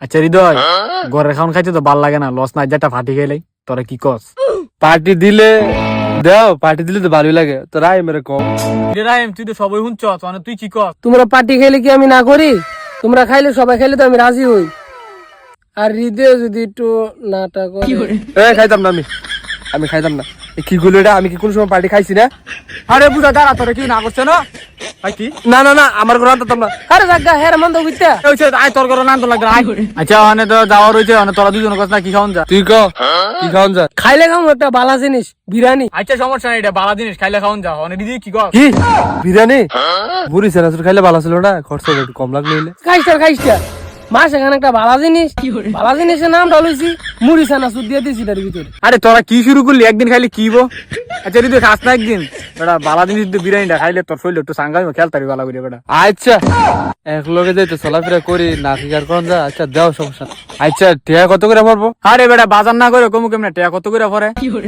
আচ্ছা হৃদয়, ঘরে খাওন খাইতে তো ভাল লাগে না, লস নাই যেটা ফাটি খাইলে তোরা কি কস? পার্টি দিলে দাও, পার্টি দিলে তো ভালোই লাগে। তো রাই মেরে কম রাহিম তুই তো সবই শুনছ, মানে তুই কি কস? তোমরা পার্টি খাইলে কি আমি না করি? তোমরা খাইলে সবাই খাইলে তো আমি রাজি হই। আর হৃদয় যদি একটু নাটা করে খাইতাম না আমি খাইতাম না। কি গুলো এটা? আমি কি কোন সময় পার্টি খাইছি না? আরে বুঝা দাঁড়া, তোরা কি না করছে না ভাই? কি না না না, আমার ঘরে আনতাম না। আরে জাগা হের মন্দ কইতে আয় তোর ঘরে না তো লাগবে আয়। আচ্ছা ওখানে তো যাওয়ার হয়েছে, তোরা দুজন কস না কি খাওন যা? তুই ক কি খাওন যা? খাইলে খাম একটা বালা জিনিস, বিরিয়ানি। আচ্ছা সমস্যা নাই, এটা বালা জিনিস খাইলে খাওন যা। অনেক দিদি কি কস? কি বিরিয়ানি? বুড়ি সেনাসুর খাইলে ভালো ছিল না, খরচা একটু কম লাগলো হইলে। খাইস্টা মাস এখানে একটা বালা জিনিস, বালা জিনিসের নাম ডালইছি মুড়ি সানা সুদ দিয়ে দিছি তার ভিতরে। আরে তোরা কি শুরু করলি? একদিন খাইলে কি হবো? আচ্ছা তুই খাস না একদিন বেটা বালা জিনিস বিরিয়ানিটা খাইলে তোর শরীর একটু সাঙ্গাই খেলতারি ভালো করে বেটা। আচ্ছা এক লগে যাই তো চলাফেরা করি না, কি আর করন যা। আচ্ছা দাও সমস্যা। আচ্ছা টিয়া কত করে পড়বো? আরে বেটা বাজার না করে কমু কেমনে টেয়া কত করে পরে?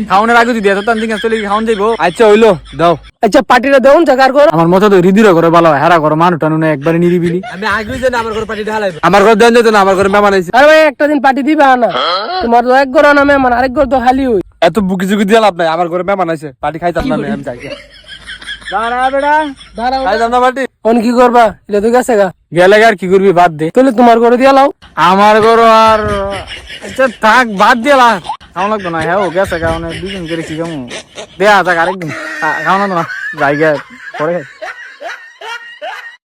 খাওনের আগে যদি এত দিকে চলে খাওন যাইবো। আচ্ছা হইলো দাও। আচ্ছা পার্টিটা দেউন জাগার কর। আমার মতো তো হৃদিরও করে ভালো হয়, হেরা করো মানুষ টানু না একবারে নিরিবিলি। আমি আগে জানি আমার ঘরে পার্টি ঢালাই। আমার ঘরে দেন যেত না, আমার ঘরে মেহমান আইছে। আরে ভাই একটা দিন পার্টি দিবা না? তোমার তো এক ঘর না মেহমান, আরেক ঘর তো খালি হই। এত বুকি জুকি দিয়ে লাভ নাই, আমার ঘরে মেহমান আইছে, পার্টি খাইতাম না আমি যাই। দাঁড়া বেটা, দাঁড়াও খাইতাম না পার্টি। অন কি করবা? এটা তো গেছে গা। গেলে আর কি করবি বাদ দে। তাহলে তোমার ঘরে দিয়ে লাও। আমার গরু আর আচ্ছা থাক বাদ দিয়ে খাওয়া লাগতো না। হ্যাঁ ও গেছে কারণ দুজন করে কি কেমন দেয়া থাক, আরেকদিন খাওয়া না জায়গা পরে।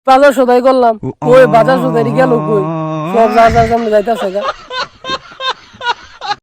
বাজার সদাই করলাম, ওই বাজার সদাই গেল কই? সব যা যা সামনে যাইতাছে গা।